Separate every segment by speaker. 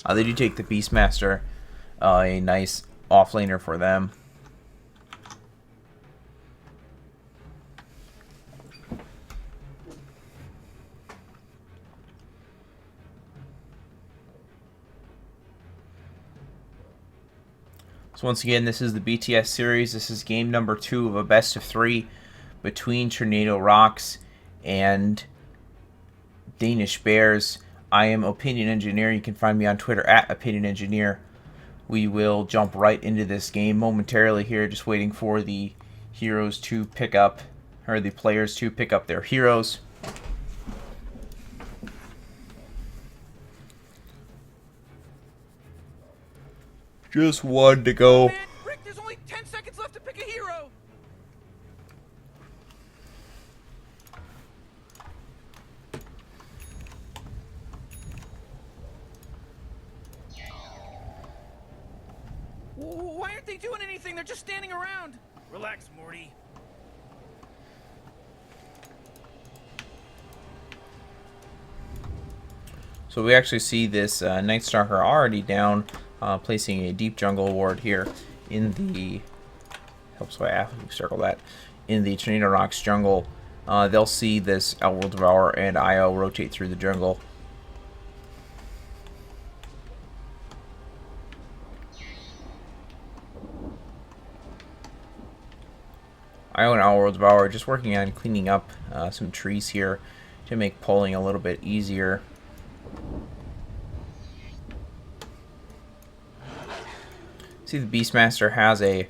Speaker 1: They do take the Beastmaster, a nice offlaner for them. So once again, this is the BTS series. This is game number 2 of a best of 3 between Tornado.Rox and Danish Bears. I am Opinion Engineer. You can find me on Twitter at Opinion Engineer. We will jump right into this game momentarily here, just waiting for the heroes to pick up, or the players to pick up their heroes. Just one to go.
Speaker 2: Man, Rick, there's only 10 seconds left to pick a hero. Why aren't they doing anything? They're just standing around. Relax, Morty.
Speaker 1: So we actually see this Night Stalker already down, placing a deep jungle ward here in the, helps by circle that, in the Tornado.Rox jungle. They'll see this Outworld Devourer and IO rotate through the jungle. IO and Outworld Devourer just working on cleaning up some trees here to make pulling a little bit easier. See, the Beastmaster has a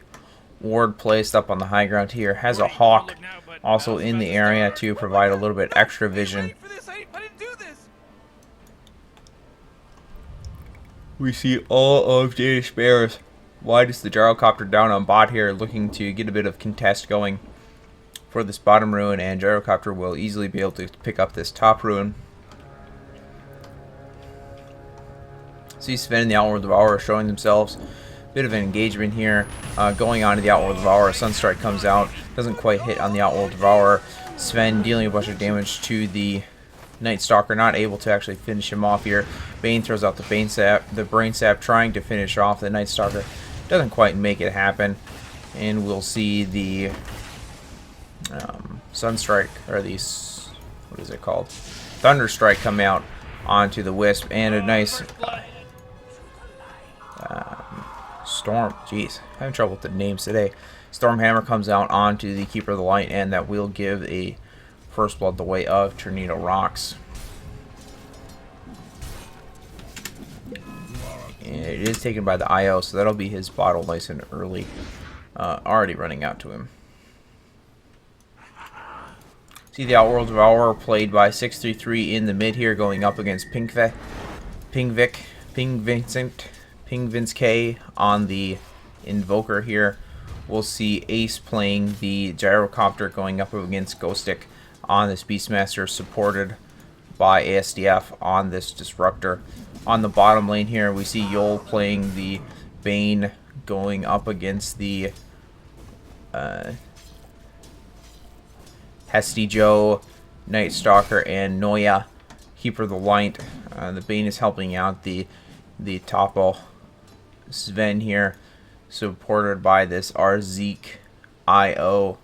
Speaker 1: ward placed up on the high ground here, has a hawk also in the area to provide a little bit extra vision. We see all of Danish Bears widest the gyrocopter down on bot here, looking to get a bit of contest going for this bottom ruin, and gyrocopter will easily be able to pick up this top ruin. See Sven and the Outworld Devourer showing themselves. Bit of an engagement here going on to the Outworld Devourer. Sunstrike comes out, doesn't quite hit on the Outworld Devourer. Sven dealing a bunch of damage to the Night Stalker, not able to actually finish him off here. Bane throws out the Brain Sap, trying to finish off the Night Stalker. Doesn't quite make it happen, and we'll see the Sunstrike, or the, what is it called? Thunderstrike come out onto the Wisp, and a nice Storm, jeez, having trouble with the names today. Stormhammer comes out onto the Keeper of the Light, and that will give a first blood the way of Tornado.Rox. And it is taken by the IO, so that'll be his bottle nice and early. Already running out to him. See the Outworld Devourer played by 633 in the mid here, going up against Pink Vince K on the Invoker here. We'll see Ace playing the Gyrocopter, going up against Ghostic on this Beastmaster, supported by ASDF on this Disruptor. On the bottom lane here, we see Yol playing the Bane, going up against the Hesty Joe, Night Stalker, and Noya, Keeper of the Light. The Bane is helping out the Topo. Sven here, supported by this Arzeek IO.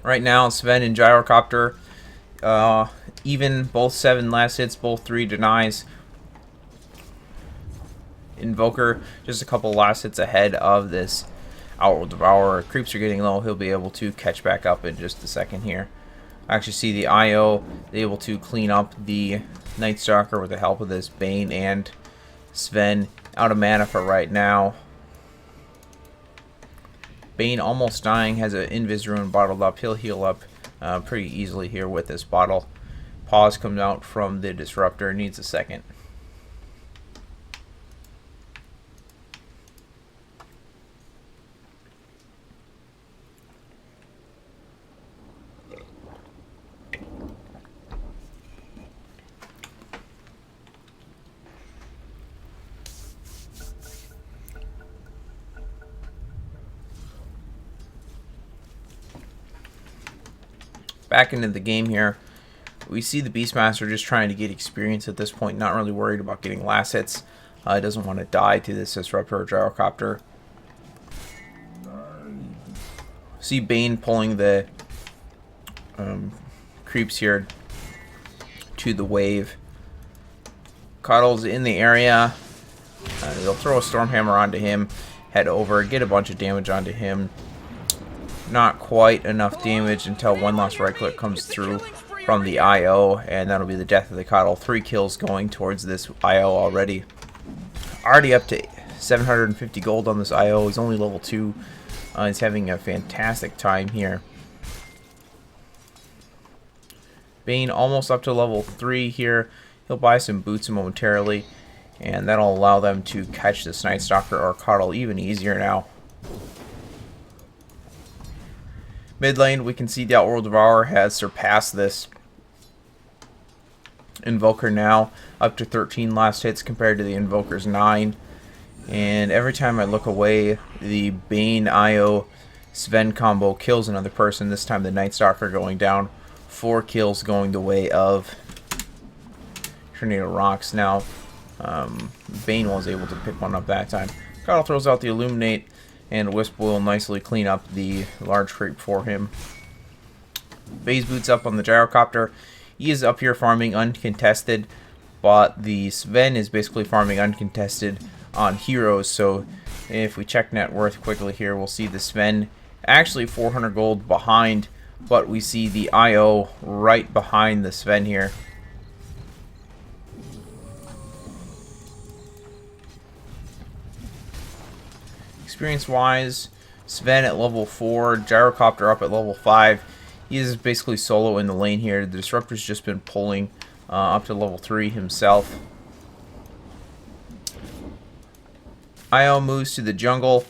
Speaker 1: Right now, Sven and Gyrocopter even, both 7 last hits, both 3 denies. Invoker just a couple last hits ahead of this Outworld Devourer. Creeps are getting low. He'll be able to catch back up in just a second here. I actually see the IO able to clean up the Night Stalker with the help of this Bane and Sven. Out of mana for right now. Bane almost dying, has an Invis Rune bottled up. He'll heal up pretty easily here with this bottle. Pause comes out from the Disruptor, needs a second. Back into the game here. We see the Beastmaster just trying to get experience at this point, not really worried about getting last hits. He doesn't want to die to this Disruptor or Gyrocopter. See Bane pulling the creeps here to the wave. Cuddle's in the area. They'll throw a Stormhammer onto him, head over, get a bunch of damage onto him. Not quite enough damage until one last right click comes through from the IO, and that'll be the death of the Cuddle. 3 kills going towards this IO already. Already up to 750 gold on this IO. He's only level 2. He's having a fantastic time here. Bane almost up to level 3 here. He'll buy some boots momentarily, and that'll allow them to catch this Night Stalker or Cuddle even easier now. Mid lane, we can see the Outworld Devourer has surpassed this Invoker now, up to 13 last hits compared to the Invoker's 9. And every time I look away, the Bane IO Sven combo kills another person. This time the Night Stalker going down. 4 kills going the way of Tornado.Rox. Now, Bane was able to pick one up that time. Cuddle throws out the Illuminate, and Wisp will nicely clean up the large creep for him. Phase boots up on the Gyrocopter. He is up here farming uncontested, but the Sven is basically farming uncontested on heroes. So if we check net worth quickly here, we'll see the Sven actually 400 gold behind, but we see the IO right behind the Sven here. Experience-wise, Sven at level 4, Gyrocopter up at level 5. He is basically solo in the lane here. The Disruptor's just been pulling up to level 3 himself. IO moves to the jungle.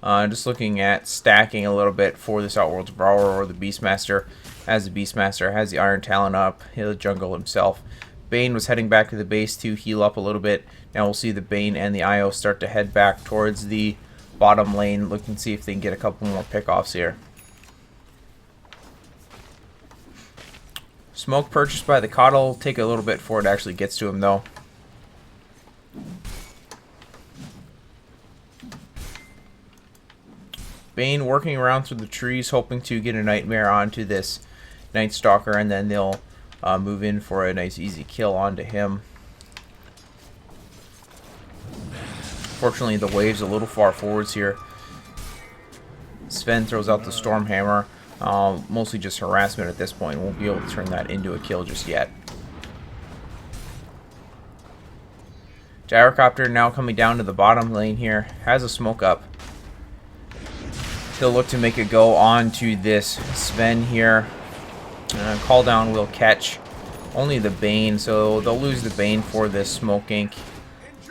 Speaker 1: Just looking at stacking a little bit for this Outworld Devourer or the Beastmaster. As the Beastmaster has the Iron Talon up, he'll jungle himself. Bane was heading back to the base to heal up a little bit. Now we'll see the Bane and the IO start to head back towards the bottom lane, looking to see if they can get a couple more pickoffs here. Smoke purchased by the Cuddle. Take a little bit before it actually gets to him though. Bane working around through the trees, hoping to get a Nightmare onto this Night Stalker, and then they'll move in for a nice easy kill onto him. Fortunately, the wave's a little far forwards here. Sven throws out the Stormhammer. Mostly just harassment at this point. Won't be able to turn that into a kill just yet. Gyrocopter now coming down to the bottom lane here. Has a smoke up. He'll look to make a go on to this Sven here. Call down will catch only the Bane, so they'll lose the Bane for this smoke ink.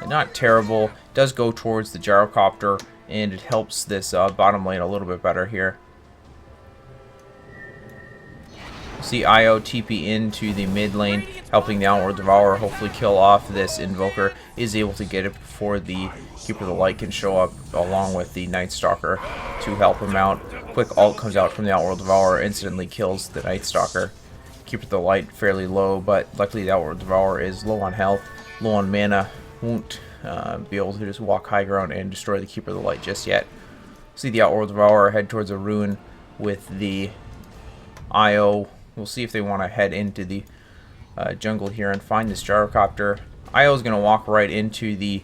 Speaker 1: Not terrible. Does go towards the Gyrocopter, and it helps this bottom lane a little bit better here. See IO TP into the mid lane, helping the Outworld Devourer hopefully kill off this Invoker. Is able to get it before the Keeper of the Light can show up, along with the Night Stalker to help him out. Quick ult comes out from the Outworld Devourer, instantly kills the Night Stalker. Keeper of the Light fairly low, but luckily the Outworld Devourer is low on health, low on mana. Won't be able to just walk high ground and destroy the Keeper of the Light just yet. See the Outworld Devourer head towards a ruin with the IO. We'll see if they want to head into the jungle here and find this Gyrocopter. IO is going to walk right into the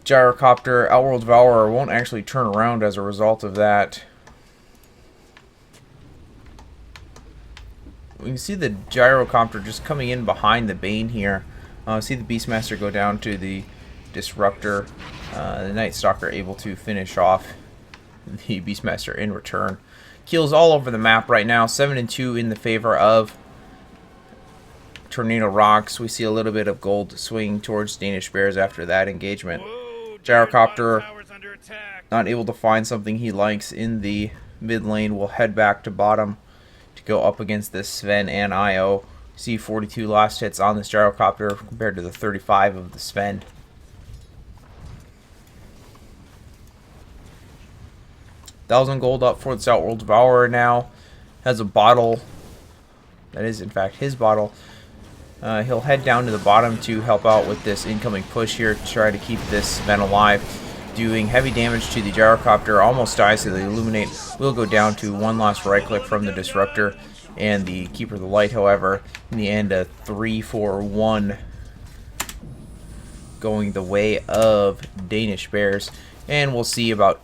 Speaker 1: Gyrocopter. Outworld Devourer won't actually turn around as a result of that. We can see the Gyrocopter just coming in behind the Bane here. See the Beastmaster go down to the Disruptor. The Night Stalker able to finish off the Beastmaster in return. Kills all over the map right now. 7-2 in the favor of Tornado.Rox. We see a little bit of gold swing towards Danish Bears after that engagement. Gyrocopter not able to find something he likes in the mid lane. Will head back to bottom to go up against this Sven and IO. See 42 last hits on this Gyrocopter compared to the 35 of the Sven. $1,000 gold up for this Outworld Devourer now. Has a bottle That is, in fact, his bottle. He'll head down to the bottom to help out with this incoming push here to try to keep this Sven alive. Doing heavy damage to the gyrocopter, almost dies, so the Illuminate will go down to one last right click from the Disruptor. And the Keeper of the Light, however, in the end, a 3-4-1 going the way of Danish Bears. And we'll see about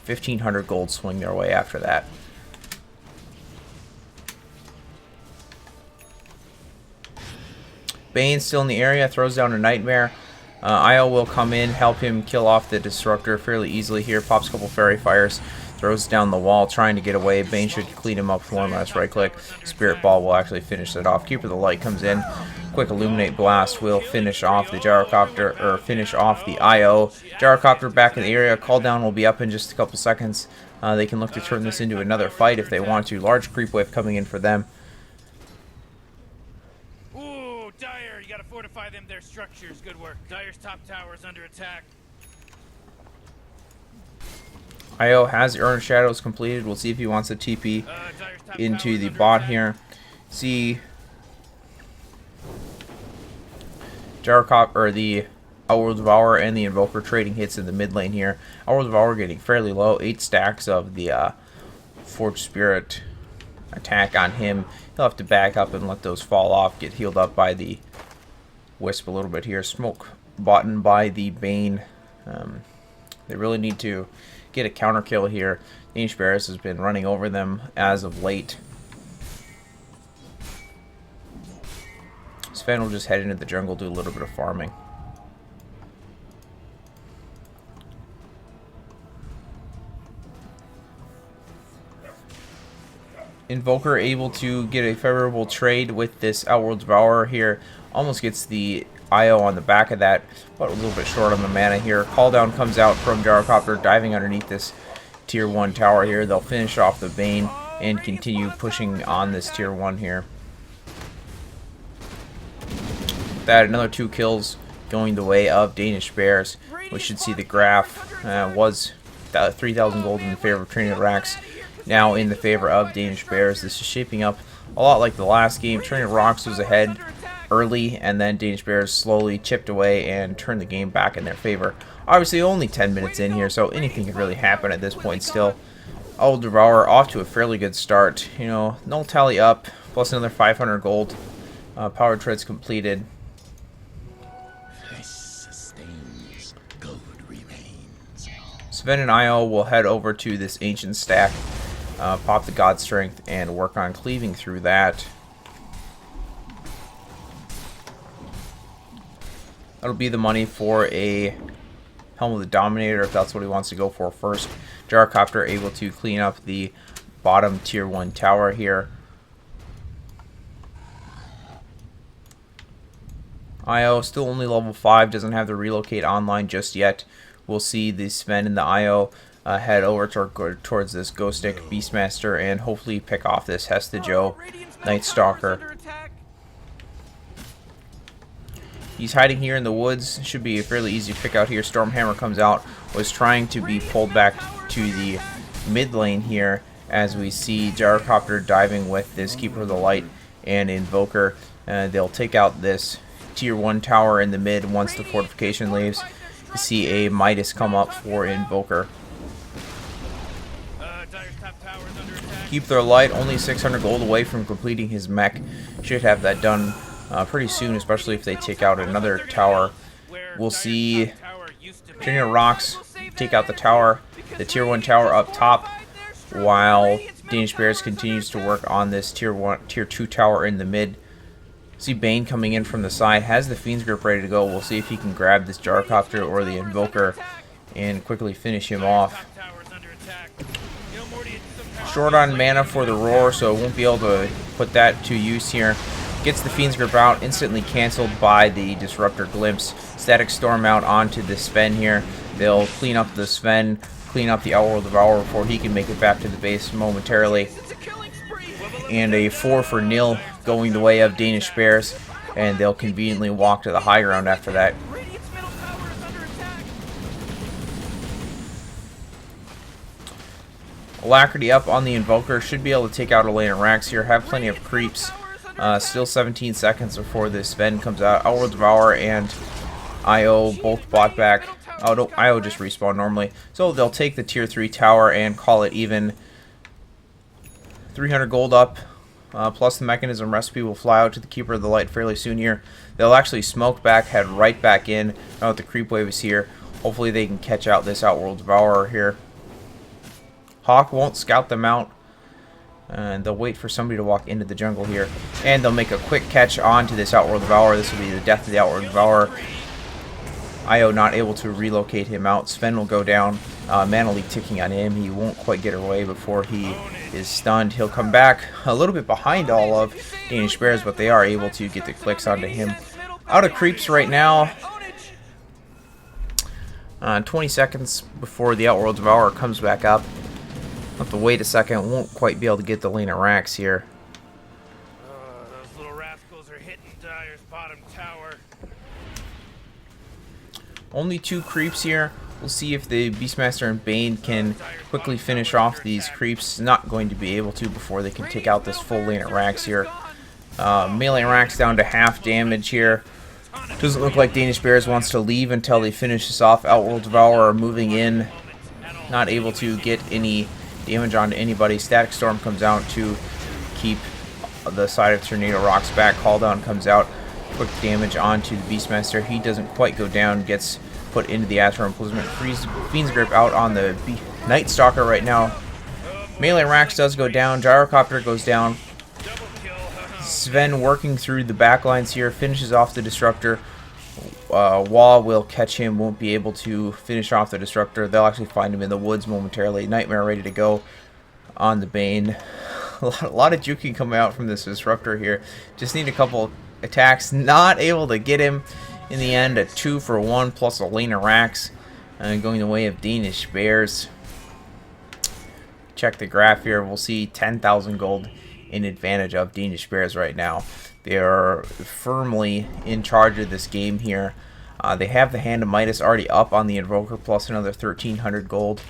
Speaker 1: 1,500 gold swing their way after that. Bane's still in the area, throws down a Nightmare. IO will come in, help him kill off the Disruptor fairly easily here. Pops a couple Fairy Fires, throws down the wall, trying to get away. Bane should clean him up with one last right click. Spirit Ball will actually finish it off. Keeper of the Light comes in. Quick Illuminate Blast will finish off the Gyrocopter, or finish off the IO. Gyrocopter back in the area. Call down will be up in just a couple seconds. They can look to turn this into another fight if they want to. Large creep wave coming in for them.
Speaker 2: Dire, you gotta fortify them, their structures. Good work. Dire's top tower is under attack.
Speaker 1: IO has Urn Shadows completed. We'll see if he wants to TP into the bot here. See Gyrocop, or the Outworld Devourer and the Invoker trading hits in the mid lane here. Outworld Devourer getting fairly low. 8 stacks of the Forge Spirit attack on him. He'll have to back up and let those fall off. Get healed up by the Wisp a little bit here. Smoke bought by the Bane. They really need to get a counter kill here. Danish Bears has been running over them as of late. Sven will just head into the jungle, do a little bit of farming. Invoker able to get a favorable trade with this Outworld Devourer here. Almost gets the IO on the back of that, but a little bit short on the mana here. Call down comes out from Gyrocopter, diving underneath this tier 1 tower here. They'll finish off the Bane and continue pushing on this tier 1 here. That another 2 kills going the way of Danish Bears. We should see the graph was 3,000 gold in favor of Tornado.Rox. Now in the favor of Danish Bears. This is shaping up a lot like the last game. Tornado.Rox was ahead early, and then Danish Bears slowly chipped away and turned the game back in their favor. Obviously only 10 minutes in here, so anything can really happen at this point still. Outworld Devourer off to a fairly good start. You know, null tally up, plus another 500 gold. Power treads completed. Sven and IO will head over to this ancient stack. Pop the God Strength and work on cleaving through that. That'll be the money for a Helm of the Dominator if that's what he wants to go for first. Gyrocopter able to clean up the bottom tier 1 tower here. IO still only level 5, doesn't have the relocate online just yet. We'll see the Sven and the IO head over towards this Ghostic Beastmaster and hopefully pick off this Hesta-Jo Night Stalker. He's hiding here in the woods. Should be a fairly easy pick out here. Stormhammer comes out. Was trying to be pulled back to the mid lane here as we see Gyrocopter diving with this Keeper of the Light and Invoker. They'll take out this tier 1 tower in the mid once the fortification leaves. You see a Midas come up for Invoker. Keep their light, only 600 gold away from completing his mech. Should have that done pretty soon, especially if they take out another tower. We'll see Tornado.Rox take out the tower, the tier 1 tower up top, while Danish Bears continues to work on this tier 2 tower in the mid. See Bane coming in from the side, has the Fiend's Grip ready to go. We'll see if he can grab this Gyrocopter or the Invoker and quickly finish him off. Short on mana for the Roar, so won't be able to put that to use here. Gets the Fiend's Grip out, instantly cancelled by the Disruptor Glimpse. Static Storm out onto the Sven here. They'll clean up the Sven, clean up the Outworld Devourer before he can make it back to the base momentarily. And a 4-for-0 going the way of Danish Bears, and they'll conveniently walk to the high ground after that. Alacrity up on the Invoker, should be able to take out Tornado.Rox here, have plenty of creeps Still 17 seconds before this Sven comes out. Outworld Devour and IO both bought back. Oh, no, IO just respawned normally. So they'll take the tier 3 tower and call it even. 300 gold up. Plus the mechanism recipe will fly out to the Keeper of the Light fairly soon here. They'll actually smoke back, head right back in. Now that the creep wave is here, hopefully they can catch out this Outworld Devourer here. Hawk won't scout them out. And they'll wait for somebody to walk into the jungle here. And they'll make a quick catch onto this Outworld Devourer. This will be the death of the Outworld Devourer. IO not able to relocate him out. Sven will go down. Mana Leak ticking on him. He won't quite get away before he is stunned. He'll come back a little bit behind all of Danish Bears, but they are able to get the clicks onto him. Out of creeps right now. 20 seconds before the Outworld Devourer comes back up. Have to wait a second. Won't quite be able to get the lane of Rax here.
Speaker 2: Those little rascals are hitting Dire's bottom tower.
Speaker 1: Only 2 creeps here. We'll see if the Beastmaster and Bane can quickly finish off these creeps. Not going to be able to before they can take out this full lane of Rax here. Melee Rax down to half damage here. Doesn't look like Danish Bears wants to leave until they finish this off. Outworld Devourer moving in. Not able to get any damage onto anybody. Static Storm comes out to keep the side of Tornado.Rox back. Call Down comes out. Quick damage onto the Beastmaster. He doesn't quite go down. Gets put into the Astral Imprisonment. Fiend's Grip out on the Night Stalker right now. Melee Rax does go down. Gyrocopter goes down. Sven working through the backlines here. Finishes off the Disruptor. Wall will catch him, won't be able to finish off the Disruptor. They'll actually find him in the woods momentarily. Nightmare ready to go on the Bane. A lot of juking coming out from this Disruptor here. Just need a couple attacks. Not able to get him in the end. A 2-for-1 plus a lane of Rax. Going the way of Danish Bears. Check the graph here. We'll see 10,000 gold in advantage of Danish Bears right now. They are firmly in charge of this game here. They have the Hand of Midas already up on the Invoker, plus another 1,300 gold.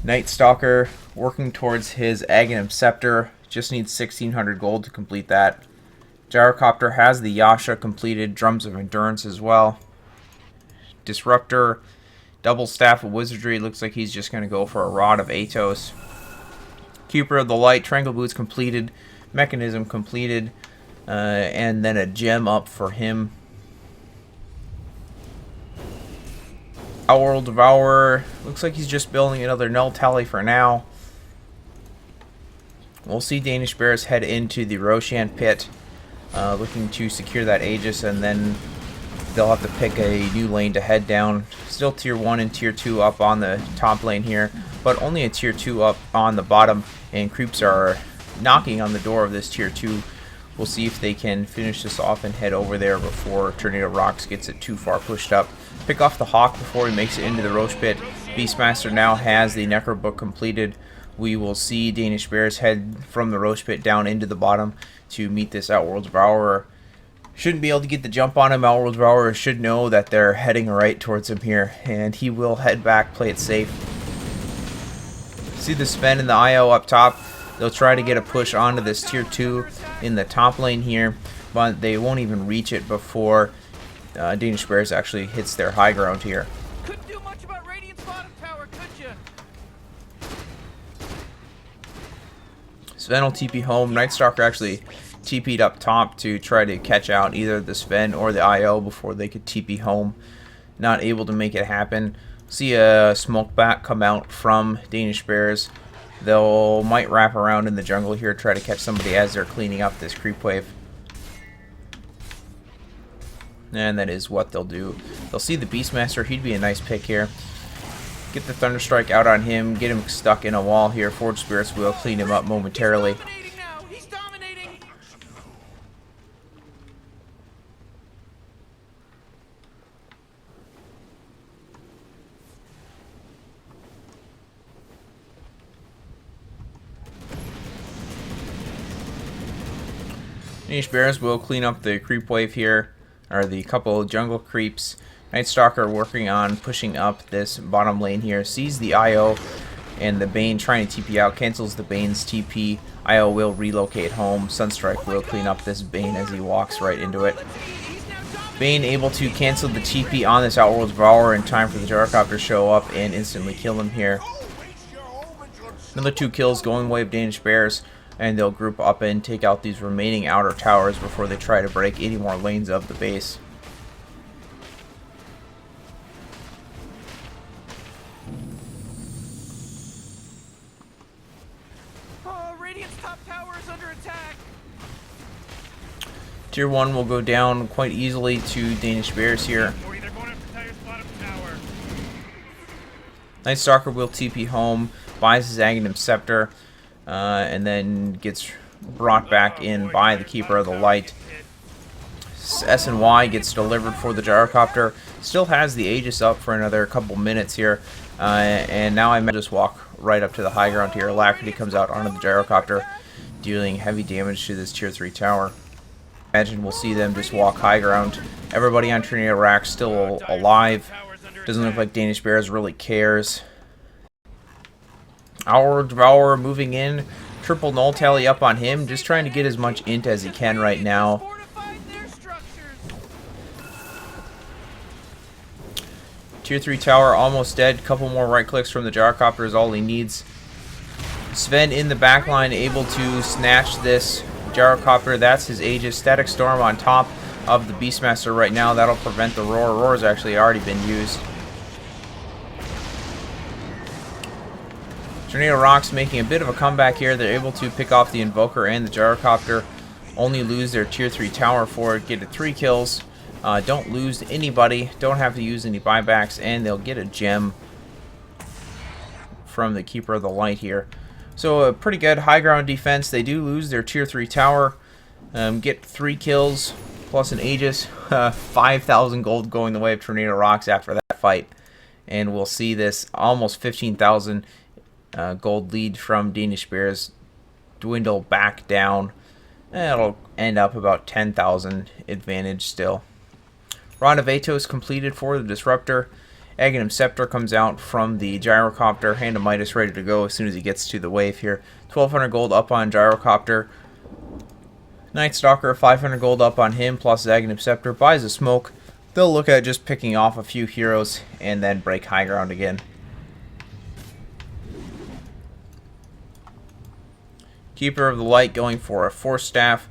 Speaker 1: Night Stalker working towards his Aghanim Scepter. Just needs 1,600 gold to complete that. Gyrocopter has the Yasha completed. Drums of Endurance as well. Disruptor, double Staff of Wizardry. Looks like he's just going to go for a Rod of Atos. Keeper of the Light, Triangle Boots completed. Mechanism completed. And then a gem up for him. Outworld Devourer. Looks like he's just building another Null Tally for now. We'll see Danish Bears head into the Roshan Pit. Looking to secure that Aegis, and then they'll have to pick a new lane to head down. Still tier 1 and tier 2 up on the top lane here, but only a tier 2 up on the bottom, and creeps are knocking on the door of this tier 2. We'll see if they can finish this off and head over there before Tornado.Rox gets it too far pushed up. Pick off the Hawk before he makes it into the Roche Pit. Beastmaster now has the Necro Book completed. We will see Danish Bears head from the Roche Pit down into the bottom to meet this Outworld Devourer. Shouldn't be able to get the jump on him. Outworld Devourer should know that they're heading right towards him here, and he will head back, play it safe. See the Sven and the IO up top. They'll try to get a push onto this tier 2 in the top lane here, but they won't even reach it before Danish Bears actually hits their high ground here.
Speaker 2: Couldn't do much about Radiant's bottom tower, could you?
Speaker 1: Sven will TP home. Night Stalker actually TP'd up top to try to catch out either the Sven or the IO before they could TP home. Not able to make it happen. See a smoke back come out from Danish Bears. They'll might wrap around in the jungle here, try to catch somebody as they're cleaning up this creep wave. And that is what they'll do. They'll see the Beastmaster. He'd be a nice pick here. Get the Thunderstrike out on him. Get him stuck in a wall here. Forge Spirits will clean him up momentarily.
Speaker 2: He's dominating.
Speaker 1: Danish Bears will clean up the creep wave here, or the couple of jungle creeps. Night Stalker working on pushing up this bottom lane here. Sees the IO and the Bane trying to TP out. Cancels the Bane's TP. IO will relocate home. Sunstrike will clean up this Bane as he walks right into it. Bane able to cancel the TP on this Outworld Devourer in time for the gyrocopter to show up and instantly kill him here. Another 2 kills going away of Danish Bears, and they'll group up and take out these remaining outer towers before they try to break any more lanes of the base.
Speaker 2: Radiant's top tower is under attack.
Speaker 1: Tier 1 will go down quite easily to Danish Bears here.
Speaker 2: They're going after Tire's bottom tower.
Speaker 1: Night Stalker will TP home, buys his Aghanim Scepter, and then gets brought back in by the Keeper of the Light. S&Y gets delivered for the gyrocopter. Still has the Aegis up for another couple minutes here. And now I might just walk right up to the high ground here. Alacrity comes out onto the gyrocopter, dealing heavy damage to this tier 3 tower. Imagine we'll see them just walk high ground. Everybody on Tornado.Rox still alive. Doesn't look like Danish Bears really cares. Our Devourer moving in. Triple null tally up on him. Just trying to get as much int as he can right now. Tier 3 tower almost dead. Couple more right clicks from the gyrocopter is all he needs. Sven in the backline able to snatch this gyrocopter. That's his Aegis. Static Storm on top of the Beastmaster right now. That'll prevent the roar. Roar's actually already been used. Tornado.Rox making a bit of a comeback here. They're able to pick off the Invoker and the gyrocopter. Only lose their tier 3 tower for it. Get it 3 kills. Don't lose anybody. Don't have to use any buybacks. And they'll get a gem from the Keeper of the Light here. So a pretty good high ground defense. They do lose their tier 3 tower. Get 3 kills plus an Aegis. 5,000 gold going the way of Tornado.Rox after that fight. And we'll see this almost 15,000 gold lead from Danish Bears dwindle back down. It'll end up about 10,000 advantage still. Round of Atos completed for the Disruptor. Aghanim Scepter comes out from the gyrocopter. Hand of Midas ready to go as soon as he gets to the wave here. 1,200 gold up on gyrocopter. Night Stalker, 500 gold up on him, plus Aghanim Scepter. Buys a smoke. They'll look at just picking off a few heroes and then break high ground again. Keeper of the Light going for a Force Staff.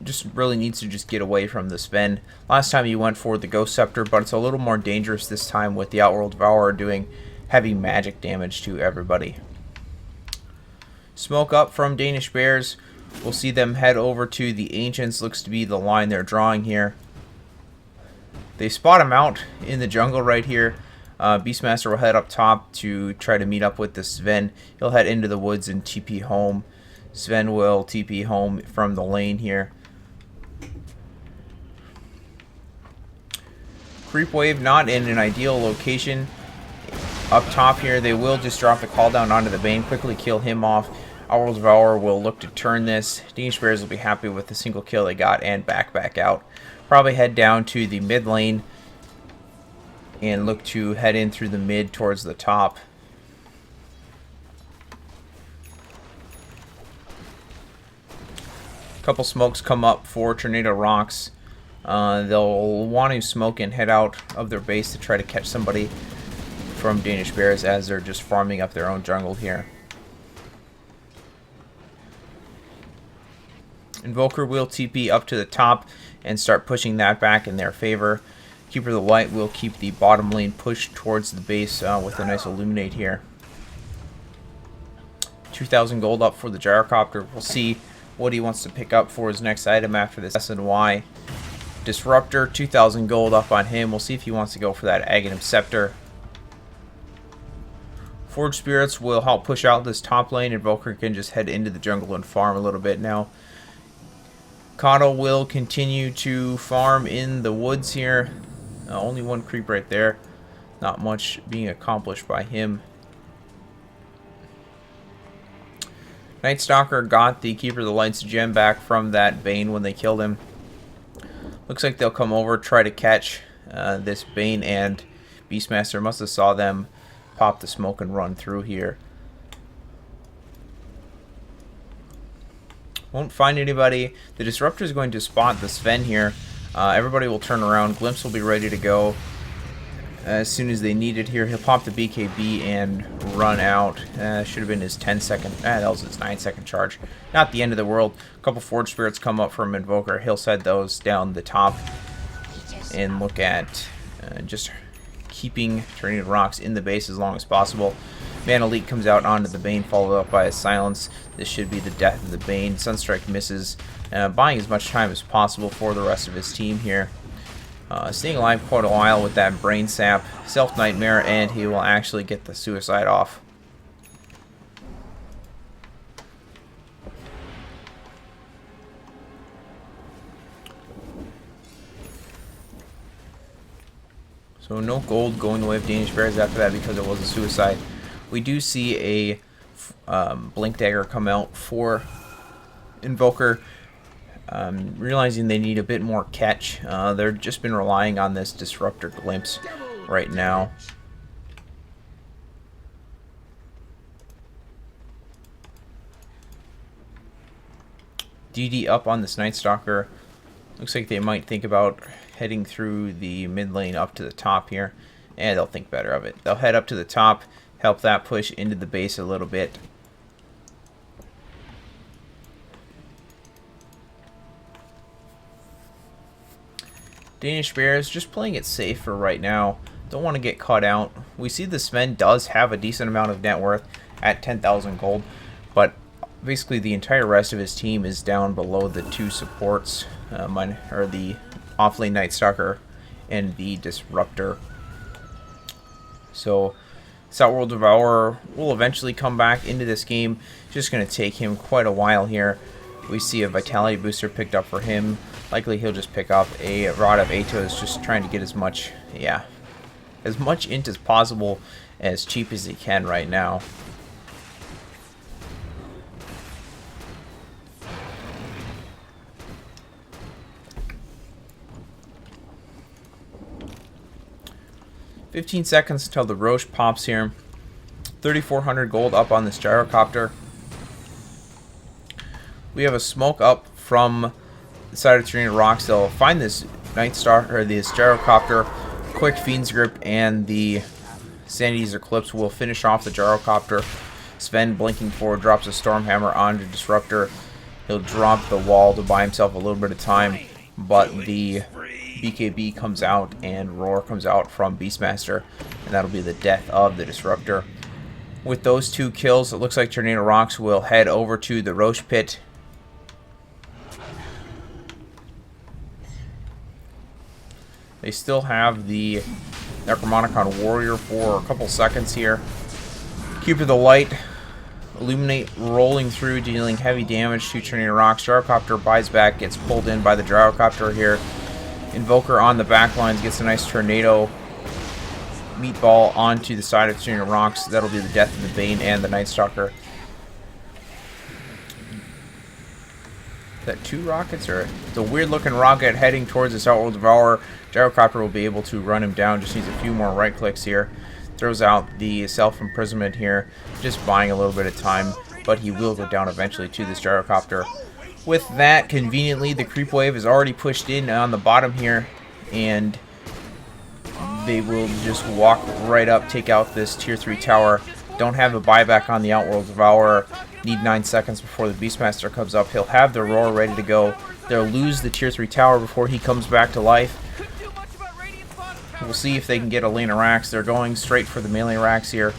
Speaker 1: Just really needs to just get away from the Sven. Last time he went for the Ghost Scepter, but it's a little more dangerous this time with the Outworld Devourer doing heavy magic damage to everybody. Smoke up from Danish Bears. We'll see them head over to the Ancients. Looks to be the line they're drawing here. They spot him out in the jungle right here. Beastmaster will head up top to try to meet up with the Sven. He'll head into the woods and TP home. Sven will TP home from the lane here. Creep wave not in an ideal location. Up top here, they will just drop the call down onto the Bane, quickly kill him off. Outworld Devourer will look to turn this. Danish Bears will be happy with the single kill they got and back out. Probably head down to the mid lane and look to head in through the mid towards the top. Couple smokes come up for Tornado.Rox. They'll want to smoke and head out of their base to try to catch somebody from Danish Bears as they're just farming up their own jungle here. Invoker will TP up to the top and start pushing that back in their favor. Keeper of the Light will keep the bottom lane pushed towards the base with a nice Illuminate here. 2,000 gold up for the gyrocopter. We'll see what he wants to pick up for his next item after this S&Y. Disruptor, 2,000 gold up on him. We'll see if he wants to go for that Aghanim Scepter. Forge Spirits will help push out this top lane. Invoker can just head into the jungle and farm a little bit now. Kato will continue to farm in the woods here. Only one creep right there. Not much being accomplished by him. Night Stalker got the Keeper of the Light's gem back from that Bane when they killed him. Looks like they'll come over, try to catch this Bane, and Beastmaster must have saw them pop the smoke and run through here. Won't find anybody. The Disruptor is going to spot the Sven here. Everybody will turn around. Glimpse will be ready to go as soon as they need it here. He'll pop the BKB and run out. Should have been his 10-second. That was his 9-second charge. Not the end of the world. A couple Forge Spirits come up from Invoker. He'll set those down the top and look at just keeping Tornado.Rox in the base as long as possible. Man Elite comes out onto the Bane, followed up by a Silence. This should be the death of the Bane. Sunstrike misses, buying as much time as possible for the rest of his team here. Staying alive quite a while with that Brain Sap, Self Nightmare, and he will actually get the Suicide off. So no gold going the way of Danish Bears after that because it was a Suicide. We do see a Blink Dagger come out for Invoker. Realizing they need a bit more catch. They've just been relying on this Disruptor Glimpse right now. DD up on this Night Stalker. Looks like they might think about heading through the mid lane up to the top here. And they'll think better of it. They'll head up to the top, help that push into the base a little bit. Danish Bears just playing it safe for right now. Don't want to get caught out. We see the Sven does have a decent amount of net worth at 10,000 gold, but basically the entire rest of his team is down below the two supports, or the offlane Night Stalker and the Disruptor. So this Outworld Devourer will eventually come back into this game. It's just going to take him quite a while here. We see a Vitality booster picked up for him. Likely he'll just pick up a Rod of Atos, just trying to get as much int as possible, as cheap as he can right now. $15 seconds until the Roche pops here. 3,400 gold up on this Gyrocopter. We have a smoke up from the side of Tornado.Rox. They'll find this Night Star, or this Gyrocopter. Quick Fiend's Grip and the Sanity's Eclipse will finish off the Gyrocopter. Sven blinking forward drops a Stormhammer onto Disruptor. He'll drop the wall to buy himself a little bit of time, but the BKB comes out and Roar comes out from Beastmaster, and that'll be the death of the Disruptor. With those two kills, it looks like Tornado.Rox will head over to the Roche Pit. They still have the Necromonicon Warrior for a couple seconds here. Cupid the Light, Illuminate rolling through, dealing heavy damage to Tornado.Rox. Gyrocopter buys back, gets pulled in by the Gyrocopter here. Invoker on the back lines gets a nice Tornado Meatball onto the side of Tornado.Rox. That'll be the death of the Bane and the Night Stalker. Is that two rockets, or it's a weird looking rocket heading towards this Outworld Devourer. Gyrocopter will be able to run him down. Just needs a few more right clicks here. Throws out the self-imprisonment here, just buying a little bit of time, but he will go down eventually to this Gyrocopter. With that, conveniently, the creep wave is already pushed in on the bottom here, and they will just walk right up, take out this tier 3 tower. Don't have a buyback on the Outworld Devourer. Need 9 seconds before the Beastmaster comes up. He'll have the Roar ready to go. They'll lose the tier 3 tower before he comes back to life. We'll see if they can get a lane of racks. They're going straight for the melee racks here.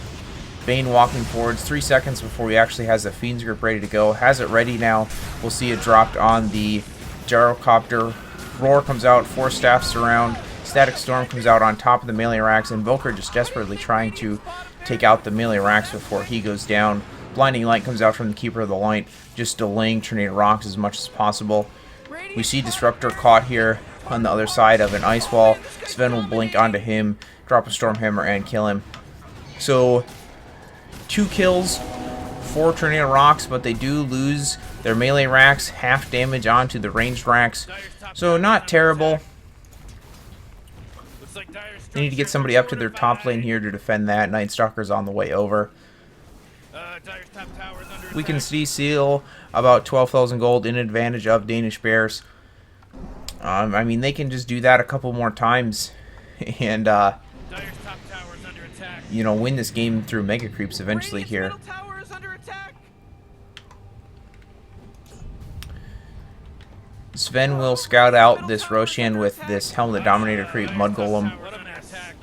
Speaker 1: Bane walking forwards, 3 seconds before he actually has the Fiend's Grip ready to go. Has it ready now. We'll see it dropped on the Gyrocopter. Roar comes out, 4 staffs around. Static Storm comes out on top of the melee racks. Invoker just desperately trying to take out the melee racks before he goes down. Blinding Light comes out from the Keeper of the Light, just delaying Tornado.Rox as much as possible. We see Disruptor caught here on the other side of an ice wall. Sven will blink onto him, drop a Stormhammer, and kill him. So 2 kills for Tornado.Rox, but they do lose their melee racks, half damage onto the ranged racks. So not terrible. They need to get somebody up to their top lane here to defend that. Night Stalker's on the way over. We can see Seal about 12,000 gold in advantage of Danish Bears. I mean, they can just do that a couple more times and,
Speaker 2: Dire's top tower is under attack.
Speaker 1: you know, win this game through mega creeps eventually here.
Speaker 2: Radiant's middle tower is under attack.
Speaker 1: Sven will scout out this Roshan with this Helmet Dominator creep Mud Golem.
Speaker 2: What a attack.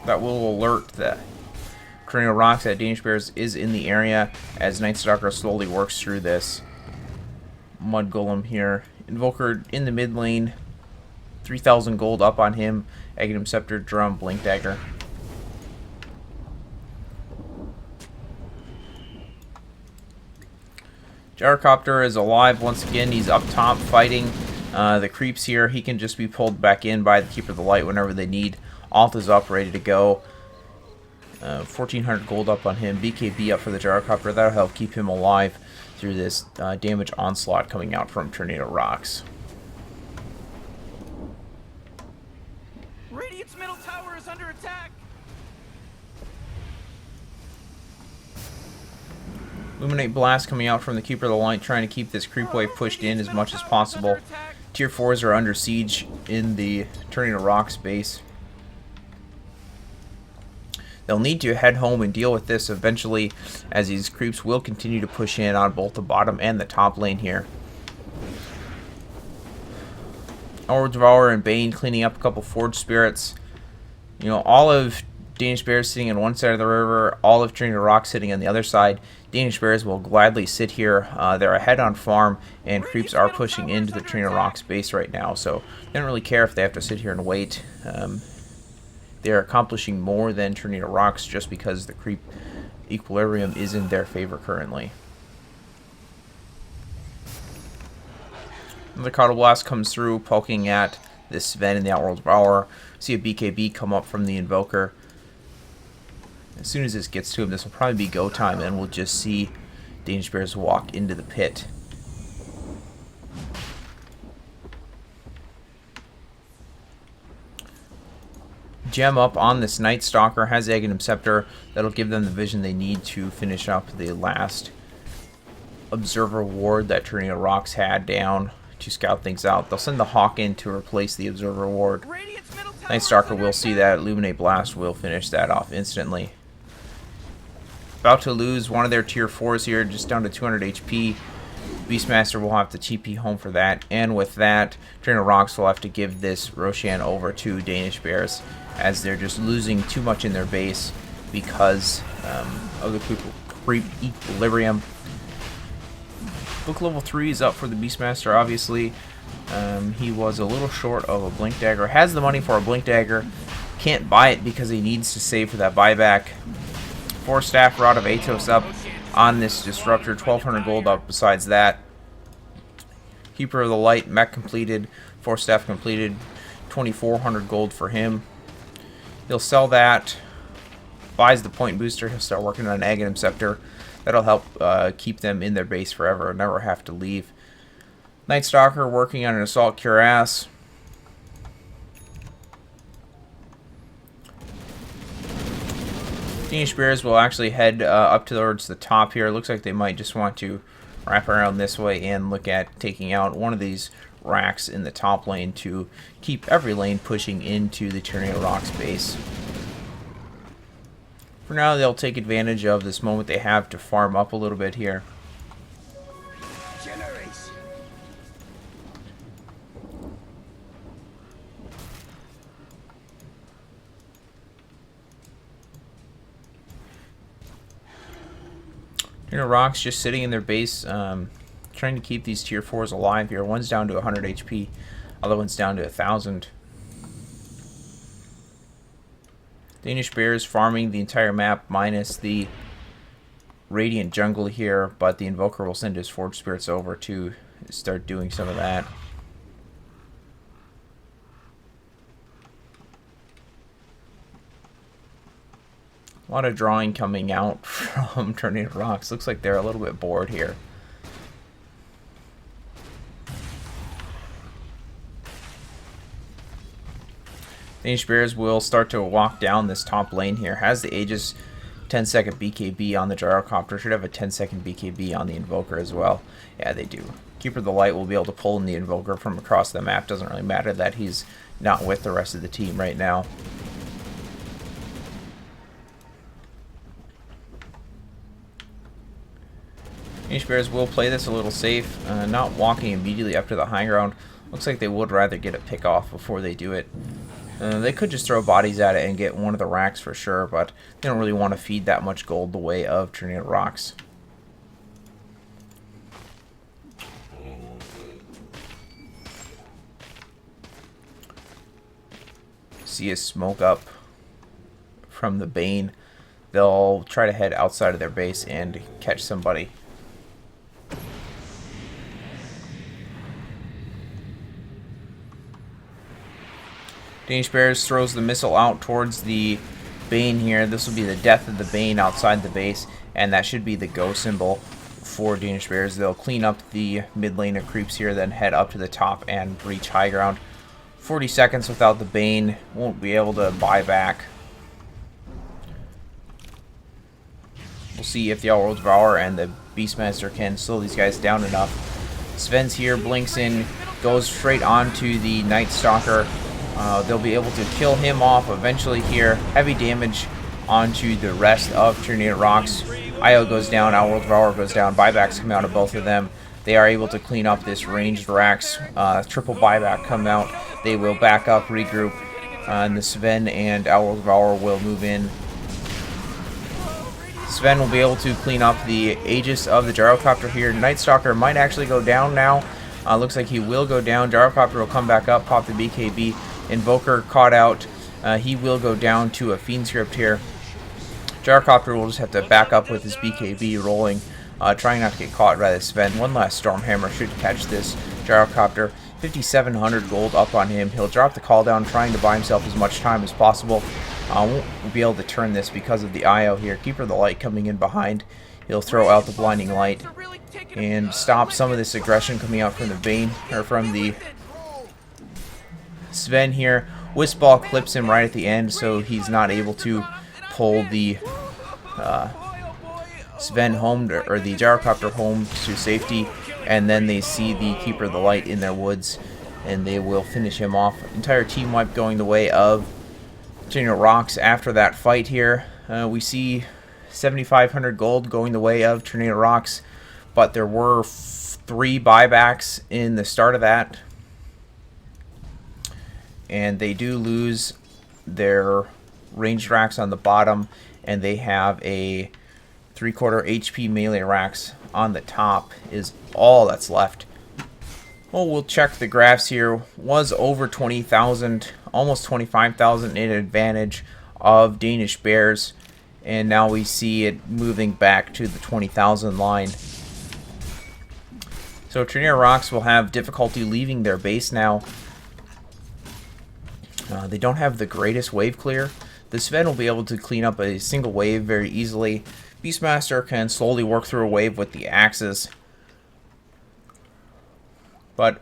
Speaker 1: That will alert the Tornado.Rox that Danish Bears is in the area as Night Stalker slowly works through this Mud Golem here. Invoker in the mid lane, 3,000 gold up on him. Aghanim Scepter, Drum, Blink Dagger. Gyrocopter is alive once again. He's up top fighting the creeps here. He can just be pulled back in by the Keeper of the Light whenever they need. Alt is up, ready to go. 1,400 gold up on him. BKB up for the Gyrocopter. That'll help keep him alive through this damage onslaught coming out from Tornado.Rox.
Speaker 2: Radiant's middle tower is under attack.
Speaker 1: Illuminate Blast coming out from the Keeper of the Light, trying to keep this creep wave pushed in as much as possible. Tier 4s are under siege in the Tornado.Rox base. They'll need to head home and deal with this eventually, as these creeps will continue to push in on both the bottom and the top lane here. Outward Devourer and Bane cleaning up a couple Forge Spirits. You know, all of Danish Bears sitting on one side of the river, all of Tornado.Rox sitting on the other side. Danish Bears will gladly sit here. They're ahead on farm, and creeps are pushing into the Tornado.Rox base right now, so they don't really care if they have to sit here and wait. They're accomplishing more than Tornado.Rox just because the creep equilibrium is in their favor currently. Another Cauda Blast comes through, poking at this Sven in the Outworld Devourer. See a BKB come up from the Invoker. As soon as this gets to him, this will probably be go time, and we'll just see Danish Bears walk into the pit. Gem up on this Night Stalker, has Aghanim Scepter. That'll give them the vision they need to finish up the last Observer Ward that Tornado.Rox had down to scout things out. They'll send the Hawk in to replace the Observer Ward. Night Stalker will see that. Illuminate Blast will finish that off instantly. About to lose one of their tier 4s here, just down to 200 HP. Beastmaster will have to TP home for that, and with that, Tornado.Rox will have to give this Roshan over to Danish Bears, as they're just losing too much in their base because of the creep equilibrium. Book level 3 is up for the Beastmaster, obviously. He was a little short of a Blink Dagger. Has the money for a Blink Dagger. Can't buy it because he needs to save for that buyback. 4 Staff Rod of Atos up on this Disruptor. 1,200 gold up besides that. Keeper of the Light, mech completed. 4 Staff completed. 2,400 gold for him. He'll sell that. Buys the point booster. He'll start working on an Aghanim Scepter. That'll help keep them in their base forever. Never have to leave. Night Stalker working on an Assault Cuirass. Danish Bears will actually head up towards the top here. Looks like they might just want to wrap around this way and look at taking out one of these racks in the top lane to keep every lane pushing into the Tornado.Rox base. For now, they'll take advantage of this moment they have to farm up a little bit here. Tornado.Rox just sitting in their base, trying to keep these tier 4s alive here. One's down to 100 HP, other one's down to 1,000. Danish Bears farming the entire map minus the Radiant jungle here, but the Invoker will send his Forge Spirits over to start doing some of that. A lot of drawing coming out from Tornado.Rox. Looks like they're a little bit bored here. Danish Bears will start to walk down this top lane here. Has the Aegis 10-second BKB on the gyrocopter. Should have a 10-second BKB on the invoker as well. Yeah, they do. Keeper of the Light will be able to pull in the invoker from across the map. Doesn't really matter that he's not with the rest of the team right now. Danish Bears will play this a little safe, not walking immediately up to the high ground. Looks like they would rather get a pick off before they do it. They could just throw bodies at it and get one of the racks for sure, but they don't really want to feed that much gold the way of Tornado.Rox. See a smoke up from the Bane. They'll try to head outside of their base and catch somebody. Danish Bears throws the missile out towards the Bane here. This will be the death of the Bane outside the base, and that should be the go symbol for Danish Bears. They'll clean up the mid lane of creeps here, then head up to the top and reach high ground. 40 seconds without the Bane. Won't be able to buy back. We'll see if the Outworld Devourer and the Beastmaster can slow these guys down enough. Sven's here, blinks in, goes straight onto the Night Stalker. They'll be able to kill him off eventually here. Heavy damage onto the rest of Tornado.Rox. IO goes down, Outworld Devourer goes down. Buybacks come out of both of them. They are able to clean up this ranged racks. Triple buyback come out. They will back up, regroup, and the Sven and Outworld Devourer will move in. Sven will be able to clean up the Aegis of the gyrocopter here. Night Stalker might actually go down now. Looks like he will go down. Gyrocopter will come back up, pop the BKB. Invoker caught out. He will go down to a Fiend Script here. Gyrocopter will just have to back up with his BKB rolling, trying not to get caught by the Sven. One last Stormhammer should catch this Gyrocopter. 5,700 gold up on him. He'll drop the call down, trying to buy himself as much time as possible. Won't be able to turn this because of the IO here. Keeper of the Light coming in behind. He'll throw out the Blinding Light and stop some of this aggression coming out from the Bane, or from the Sven here. Wisp Ball clips him right at the end, so he's not able to pull the Sven home, or the gyrocopter home to safety. And then they see the Keeper of the Light in their woods, and they will finish him off. Entire team wipe going the way of Tornado.Rox after that fight here. We see 7,500 gold going the way of Tornado.Rox, but there were 3 buybacks in the start of that. And they do lose their ranged racks on the bottom, and they have a 3/4 HP melee racks on the top is all that's left. Well, we'll check the graphs here. Was over 20,000, almost 25,000 in advantage of Danish Bears, and now we see it moving back to the 20,000 line. So Tornado.Rox will have difficulty leaving their base now. They don't have the greatest wave clear. The Sven will be able to clean up a single wave very easily. Beastmaster can slowly work through a wave with the axes. But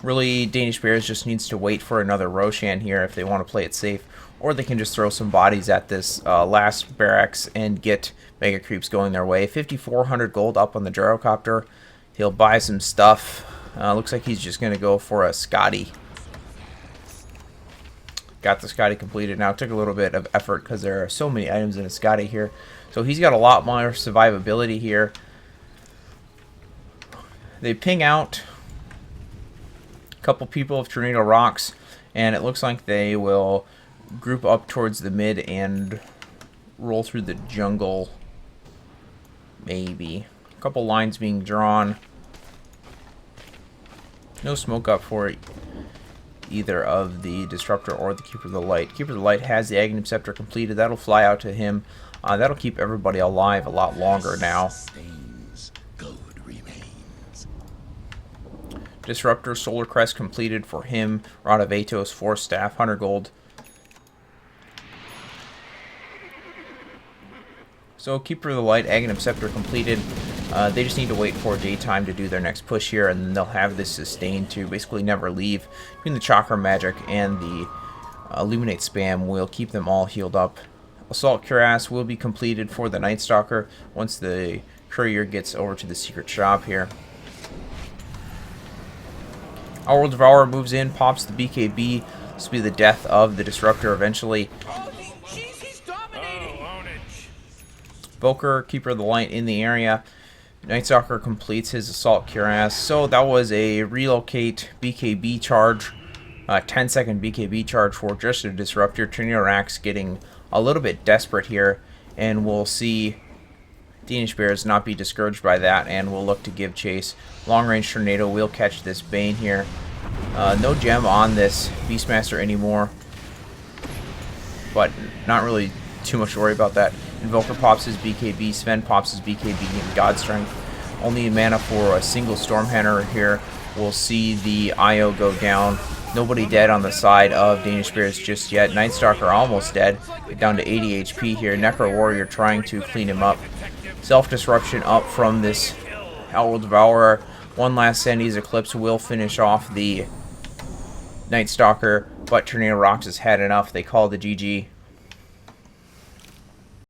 Speaker 1: really, Danish Bears just needs to wait for another Roshan here if they want to play it safe. Or they can just throw some bodies at this last barracks and get Mega Creeps going their way. 5,400 gold up on the gyrocopter. He'll buy some stuff. Looks like he's just going to go for a Scotty. Got the Scotty completed. Now it took a little bit of effort because there are so many items in a Scotty here. So he's got a lot more survivability here. They ping out a couple people of Tornado.Rox, and it looks like they will group up towards the mid and roll through the jungle. Maybe. A couple lines being drawn. No smoke up for either of the Disruptor or the Keeper of the Light. Keeper of the Light has the Aghanim Scepter completed. That'll fly out to him. That'll keep everybody alive a lot longer now. Disruptor Solar Crest completed for him. Rod of Atos, 4 staff, 100 gold. So Keeper of the Light, Aghanim Scepter completed. They just need to wait for daytime to do their next push here, and then they'll have this sustained to basically never leave. Between the Chakra Magic and the Illuminate spam will keep them all healed up Assault Cuirass will be completed for the Night Stalker once the courier gets over to the secret shop here. Outworld Devourer moves in, pops the BKB. This will be the death of the Disruptor eventually.
Speaker 2: Oh, he's dominating. Oh, ownage.
Speaker 1: Boker, Keeper of the Light in the area. Night Stalker completes his Assault Cuirass. So that was a relocate BKB charge. 10-second BKB charge for just a Disruptor. Tornado.Rox getting a little bit desperate here. And we'll see Danish Bears not be discouraged by that. And we'll look to give chase. Long range Tornado will catch this Bane here. No gem on this Beastmaster anymore. But not really too much to worry about that. Invoker pops his BKB, Sven pops his BKB in God Strength. Only mana for a single Stormhammer here. We'll see the IO go down. Nobody dead on the side of Danish Bears just yet. Night Stalker almost dead. Down to 80 HP here. Necro Warrior trying to clean him up. Self-disruption up from this Outworld Devourer. One last Sandy's Eclipse will finish off the Night Stalker, but Tornado.Rox has had enough. They call the GG.